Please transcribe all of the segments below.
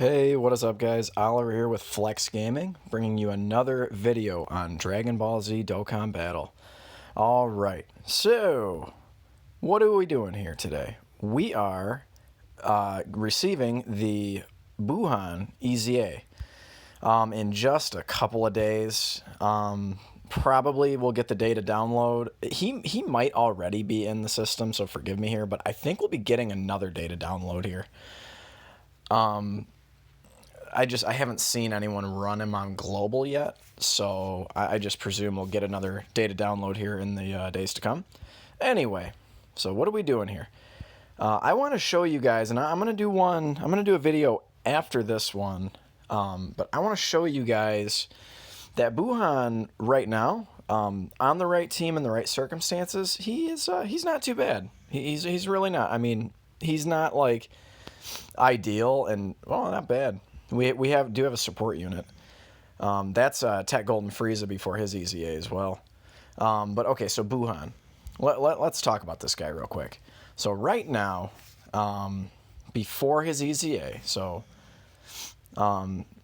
Hey, what is up guys? Oliver here with Flex Gaming, bringing you another video on Dragon Ball Z Dokkan Battle. Alright, so what are we doing here today? We are receiving the Buuhan EZA in just a couple of days. Probably we'll get the data download. He might already be in the system, so forgive me here, but I think we'll be getting another data download here. I haven't seen anyone run him on global yet, so I just presume we'll get another data download here in the days to come. Anyway, so what are we doing here? I want to show you guys, and I'm gonna do a video after this one, but I want to show you guys that Buuhan right now, on the right team in the right circumstances, he's not too bad. He's really not. I mean, he's not like ideal, and well, not bad. We do have a support unit. That's Tech Golden Frieza before his EZA as well. But okay, so Buuhan. Let's talk about this guy real quick. So right now, before his EZA, so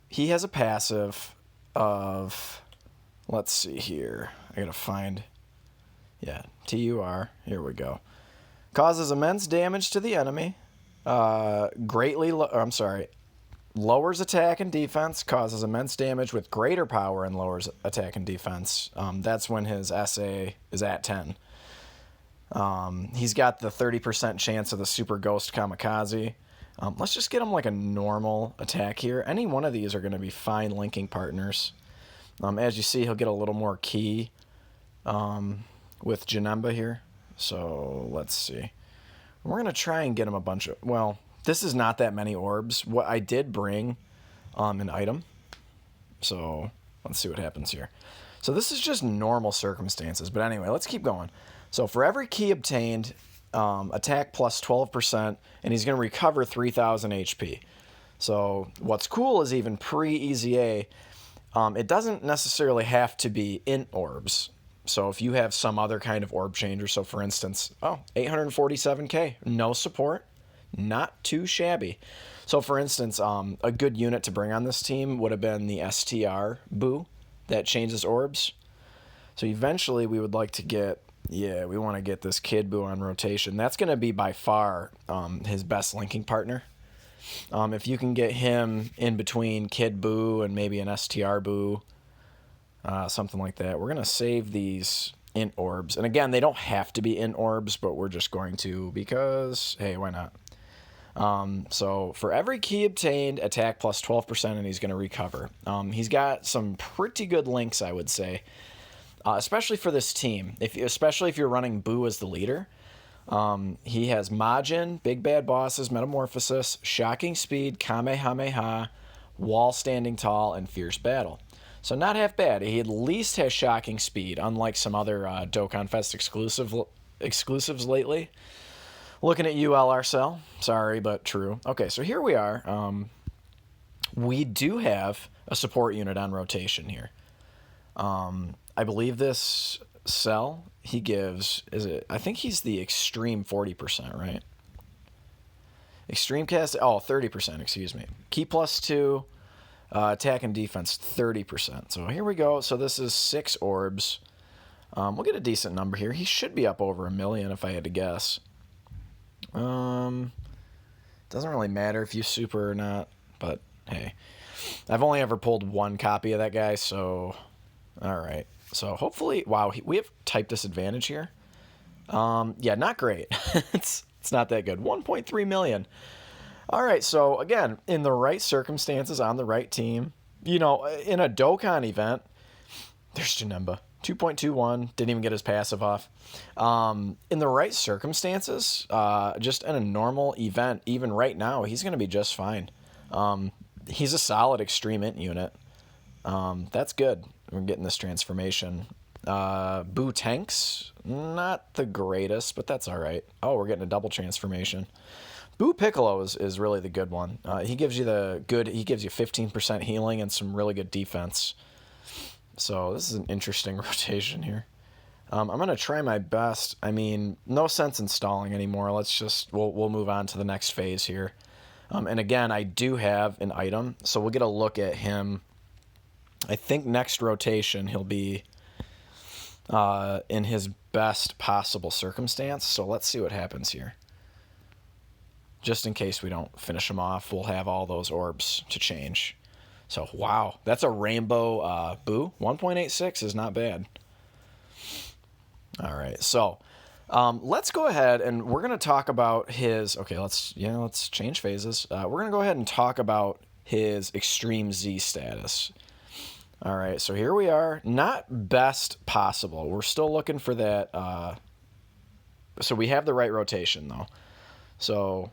he has a passive of, let's see here. I gotta find, yeah, TUR. Here we go. Causes immense damage to the enemy. Lowers attack and defense, causes immense damage with greater power, and lowers attack and defense. That's when his SA is at 10. He's got the 30% chance of the Super Ghost Kamikaze. Let's just get him like a normal attack here. Any one of these are going to be fine linking partners. As you see, he'll get a little more key with Janemba here. So let's see. We're going to try and get him a bunch of, well, this is not that many orbs. What I did bring an item. So let's see what happens here. So this is just normal circumstances. But anyway, let's keep going. So for every key obtained, attack plus 12%, and he's going to recover 3,000 HP. So what's cool is even pre-EZA, it doesn't necessarily have to be int orbs. So if you have some other kind of orb changer, so for instance, 847k, no support. Not too shabby. So for instance, a good unit to bring on this team would have been the STR Buu that changes orbs. So eventually we would like to get, we want to get this Kid Buu on rotation. That's going to be by far his best linking partner. If you can get him in between Kid Buu and maybe an STR Buu, something like that. We're going to save these int orbs. And again, they don't have to be int orbs, but we're just going to because, hey, why not? So for every key obtained, attack plus 12%, and he's going to recover. He's got some pretty good links, I would say, especially for this team. Especially if you're running Buu as the leader. He has Majin, Big Bad Bosses, Metamorphosis, Shocking Speed, Kamehameha, Wall Standing Tall, and Fierce Battle. So not half bad. He at least has Shocking Speed, unlike some other Dokkan Fest exclusives lately. Looking at you, LRCell. Sorry, but true. Okay, so here we are. We do have a support unit on rotation here. I believe this cell he gives, I think he's the extreme 40%, right? Extreme cast, 30%, excuse me. Key plus 2, attack and defense 30%. So here we go. So this is 6 orbs. We'll get a decent number here. He should be up over 1 million if I had to guess. Doesn't really matter if you super or not, but hey, I've only ever pulled one copy of that guy, so all right. So hopefully, wow, we have type disadvantage here. Yeah, not great. it's not that good. 1.3 million. All right, so again, in the right circumstances, on the right team, you know, in a Dokkan event, there's Janemba. 2.21, didn't even get his passive off. In the right circumstances, just in a normal event, even right now, he's going to be just fine. He's a solid extreme int unit. That's good. We're getting this transformation. Buu tanks, not the greatest, but that's all right. Oh, we're getting a double transformation. Buu Piccolo is really the good one. He gives you 15% healing and some really good defense. So this is an interesting rotation here. I'm going to try my best. I mean, no sense installing anymore. We'll move on to the next phase here. And again, I do have an item, so we'll get a look at him. I think next rotation he'll be in his best possible circumstance. So let's see what happens here. Just in case we don't finish him off, we'll have all those orbs to change. So, wow, that's a rainbow Boo. 1.86 is not bad. All right, so let's go ahead and we're going to talk about his... Okay, let's change phases. We're going to go ahead and talk about his Extreme Z status. All right, so here we are. Not best possible. We're still looking for that. So we have the right rotation, though. So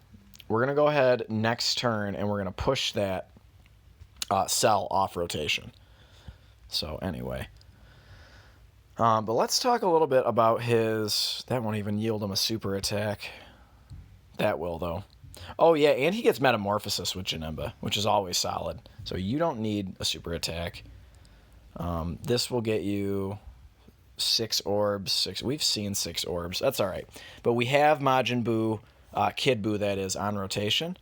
we're going to go ahead next turn, and we're going to push that cell off rotation. So anyway. But let's talk a little bit about his... That won't even yield him a super attack. That will, though. Oh, yeah, and he gets Metamorphosis with Janemba, which is always solid. So you don't need a super attack. This will get you 6 orbs. We've seen 6 orbs. That's all right. But we have Majin Buu, Kid Buu, that is, on rotation.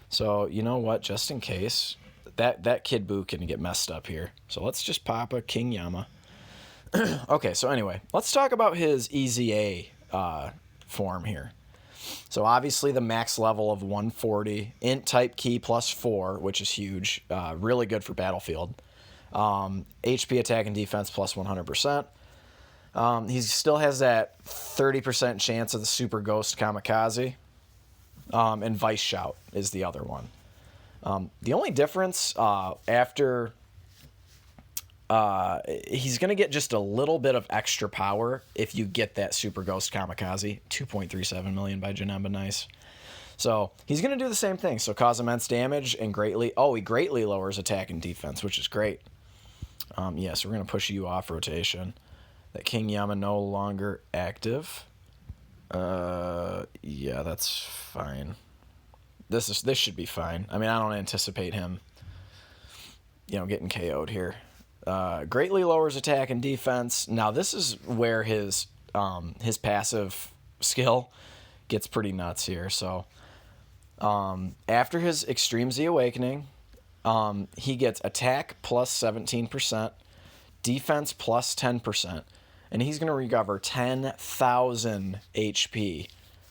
So you know what? Just in case, that Kid Buu can get messed up here. So let's just pop a King Yama. Okay, so anyway, let's talk about his EZA form here. So obviously the max level of 140, int type key plus 4, which is huge, really good for Battlefield. HP attack and defense plus 100%. He still has that 30% chance of the Super Ghost Kamikaze. And Vice Shout is the other one. The only difference after... he's going to get just a little bit of extra power if you get that Super Ghost Kamikaze. 2.37 million by Janemba, nice. So he's going to do the same thing. So cause immense damage and he greatly lowers attack and defense, which is great. Yeah, so we're going to push you off rotation. That King Yama no longer active. Yeah, that's fine. This should be fine. I mean, I don't anticipate him, getting KO'd here. Greatly lowers attack and defense. Now this is where his passive skill gets pretty nuts here. So after his Extreme Z Awakening, he gets attack plus 17%, defense plus 10%, and he's going to recover 10,000 HP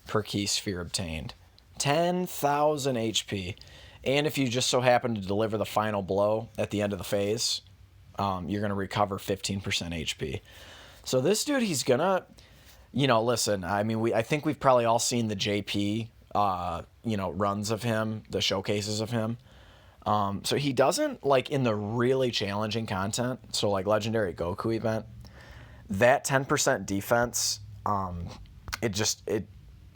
per key sphere obtained. 10,000 HP. And if you just so happen to deliver the final blow at the end of the phase, you're going to recover 15% HP. So this dude, he's going to, listen, I mean, I think we've probably all seen the JP, runs of him, the showcases of him. So he doesn't, in the really challenging content, so Legendary Goku event, that 10% defense,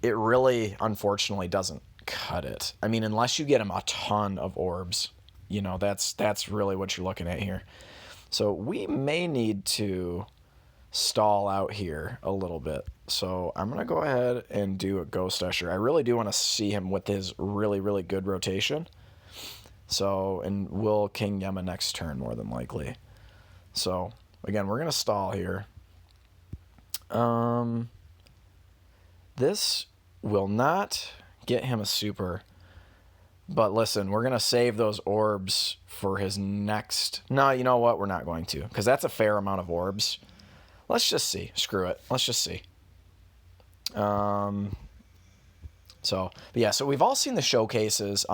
it really, unfortunately, doesn't cut it. I mean, unless you get him a ton of orbs, that's really what you're looking at here. So we may need to stall out here a little bit. So I'm going to go ahead and do a Ghost Usher. I really do want to see him with his really, really good rotation. So, and we'll King Yama next turn more than likely. So, again, we're going to stall here. This will not get him a super. But listen, we're going to save those orbs for his next... No, you know what? We're not going to, because that's a fair amount of orbs. Let's just see. Screw it. Let's just see. So we've all seen the showcases.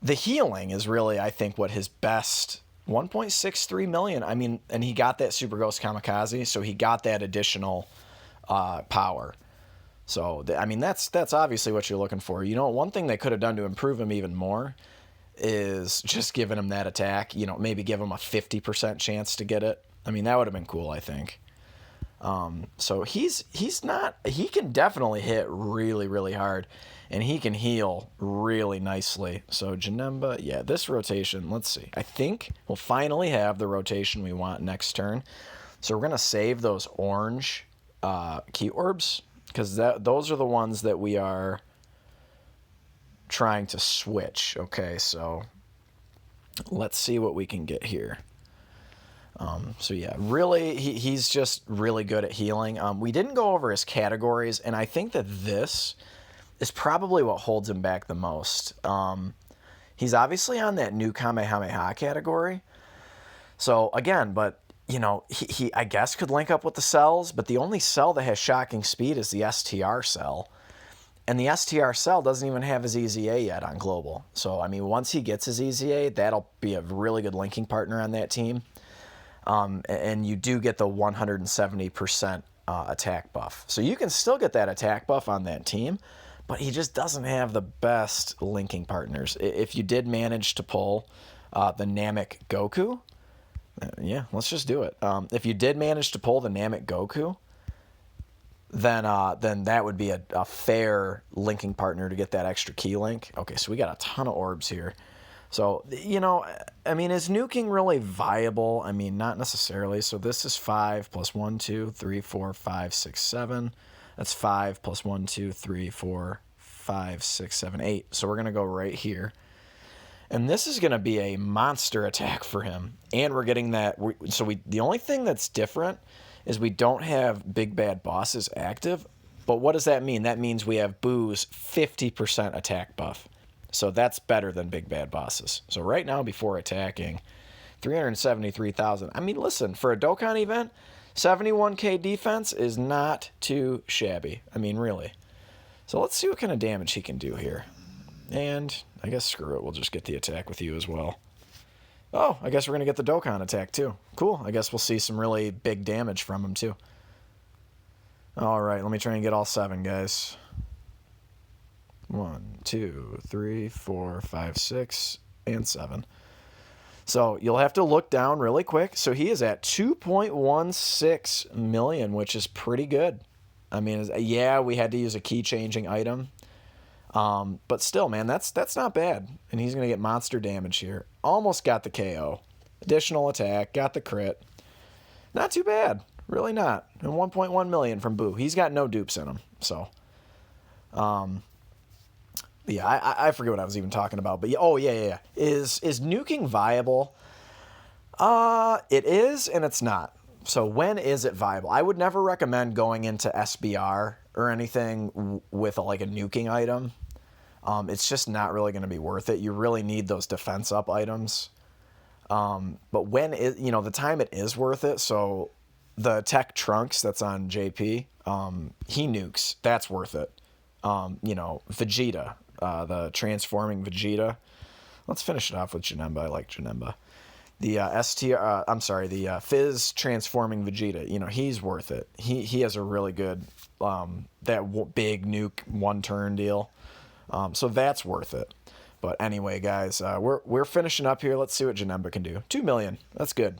The healing is really, I think, what his best... 1.63 million. I mean, and he got that Super Ghost Kamikaze, so he got that additional power. So, I mean, that's obviously what you're looking for. One thing they could have done to improve him even more is just giving him that attack. Maybe give him a 50% chance to get it. I mean, that would have been cool, I think. So he can definitely hit really, really hard, and he can heal really nicely. So Janemba, yeah, this rotation, let's see. I think we'll finally have the rotation we want next turn. So we're going to save those orange key orbs, because those are the ones that we are trying to switch. Okay, so let's see what we can get here. So yeah, really, he's just really good at healing. We didn't go over his categories, and I think that this is probably what holds him back the most. He's obviously on that new Kamehameha category. So again, but you know, he I guess could link up with the cells, but the only cell that has shocking speed is the STR cell. And the STR cell doesn't even have his EZA yet on global. So I mean, once he gets his EZA, that'll be a really good linking partner on that team. And you do get the 170% attack buff. So you can still get that attack buff on that team, but he just doesn't have the best linking partners. If you did manage to pull the Namek Goku, yeah, let's just do it. If you did manage to pull the Namek Goku, then that would be a fair linking partner to get that extra key link. Okay, so we got a ton of orbs here. So, you know, I mean, is nuking really viable? I mean, not necessarily. So this is 5 plus 1, 2, 3, 4, 5, 6, 7. That's 5 plus 1, 2, 3, 4, 5, 6, 7, 8. So we're going to go right here. And this is going to be a monster attack for him. And we're getting that. The only thing that's different is we don't have Big Bad Bosses active. But what does that mean? That means we have Boo's 50% attack buff. So that's better than Big Bad Bosses. So right now, before attacking, 373,000. I mean, listen, for a Dokkan event, 71k defense is not too shabby. I mean, really. So let's see what kind of damage he can do here. And I guess screw it, we'll just get the attack with you as well. Oh, I guess we're going to get the Dokkan attack too. Cool, I guess we'll see some really big damage from him too. All right, let me try and get all 7, guys. 1, 2, 3, 4, 5, 6, and 7. So you'll have to look down really quick. So he is at 2.16 million, which is pretty good. I mean, yeah, we had to use a key changing item. But still, man, that's not bad. And he's going to get monster damage here. Almost got the KO. Additional attack, got the crit. Not too bad. Really not. And 1.1 million from Boo. He's got no dupes in him. So, yeah, I forget what I was even talking about. But, yeah. Is nuking viable? It is and it's not. So when is it viable? I would never recommend going into SBR or anything with like a nuking item. It's just not really going to be worth it. You really need those defense up items. But when it, the time it is worth it. So the Tech Trunks that's on JP, he nukes. That's worth it. Vegeta, the transforming Vegeta. Let's finish it off with Janemba. I like Janemba. The the Fizz transforming Vegeta. He's worth it. He has a really good big nuke 1-turn deal. So that's worth it. But anyway, guys, we're finishing up here. Let's see what Janemba can do. 2 million. That's good.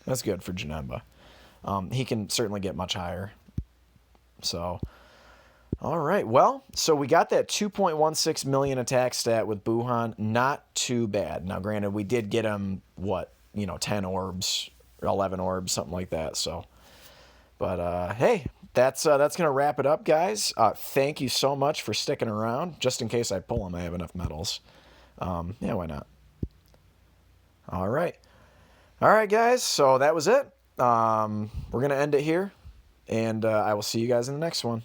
That's good for Janemba. He can certainly get much higher. So, all right. Well, so we got that 2.16 million attack stat with Buuhan. Not too bad. Now, granted, we did get him, 10 orbs, or 11 orbs, something like that. So, but hey, that's gonna wrap it up, guys. Thank you so much for sticking around. Just in case I pull him, I have enough medals. Yeah, why not? All right, guys. So that was it. We're gonna end it here, and I will see you guys in the next one.